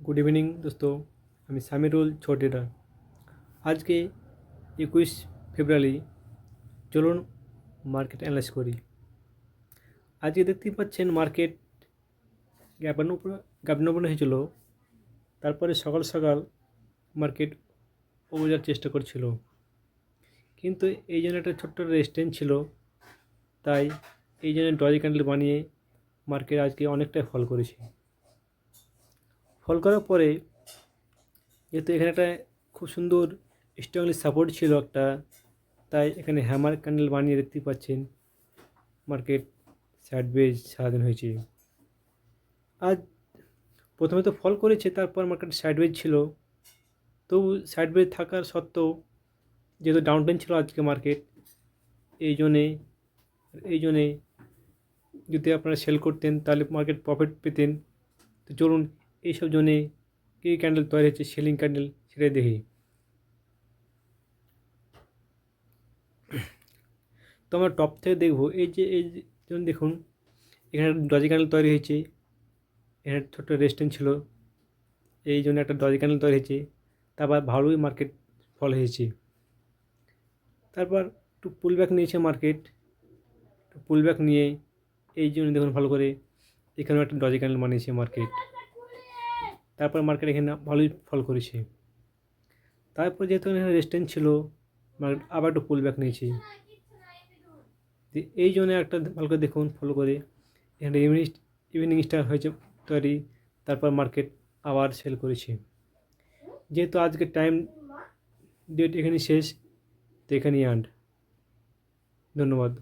Good evening दोस्तों। আমি সামিরুল ছোটেরা। আজকে 21 ফেব্রুয়ারি। চলুন মার্কেট অ্যানালাইজ করি। আজকে দেখতেই পাচ্ছেন মার্কেট গ্যাপডাউন হয়েছিল। তারপরে সকাল সকাল মার্কেট বোঝার চেষ্টা করছিল, কিন্তু এই জন্য একটা ছোট্ট রেজিস্ট্যান্স ছিল, তাই এই জন্য ডজি ক্যান্ডেল বানিয়ে মার্কেট আজকে অনেকটাই ফল করেছে। ফল করার পরে যেহেতু এখানে একটা খুব সুন্দর স্ট্রংলি সাপোর্ট ছিল একটা, তাই এখানে হ্যামার ক্যান্ডেল বানিয়ে দেখতে পাচ্ছেন মার্কেট সাইডওয়েজ সারাদিন হয়েছে। আজ প্রথমে তো ফল করেছে, তারপর মার্কেট সাইডওয়েজ ছিল। তবু সাইডওয়েজ থাকার সত্ত্বেও যেহেতু ডাউন ট্রেন্ড ছিল আজকে মার্কেট, এই জন্যে যদি আপনারা সেল করতেন তাহলে মার্কেট প্রফিট পেতেন। তো চলুন এইসব জন্যে কী ক্যান্ডেল তৈরি হচ্ছে, সেলিং ক্যান্ডেল, সেটাই দেখি। তো আমরা টপ থেকে দেখবো। এই যেমন দেখুন, এখানে ডজি ক্যান্ডেল তৈরি হয়েছে, এখানে ছোট্ট রেস্টেন্ট ছিল, এই জন্য একটা ডজি ক্যান্ডেল তৈরি হয়েছে। তারপর ভালোই মার্কেট ফল হয়েছে। তারপর একটু পুলব্যাক নিয়েছে মার্কেট, একটু পুলব্যাক নিয়ে এই জন্য দেখুন ভালো করে এখানেও একটা ডজি ক্যান্ডেল বানিয়েছে মার্কেট। তারপর মার্কেট এখানে ভালোই ফল করেছে। তারপর যেহেতু এখানে রেস্টেন্ট ছিল, মার্কেট আবার একটু পুলব্যাক নিয়েছে। এই জন্য একটা ভালো করে দেখুন ফলো করে এখানে ইভিনিং স্টার হয়েছে তৈরি। তারপর মার্কেট আবার সেল করেছে। যেহেতু আজকে টাইম ডেট এখানে শেষ, তো এখানেই এন্ড। ধন্যবাদ।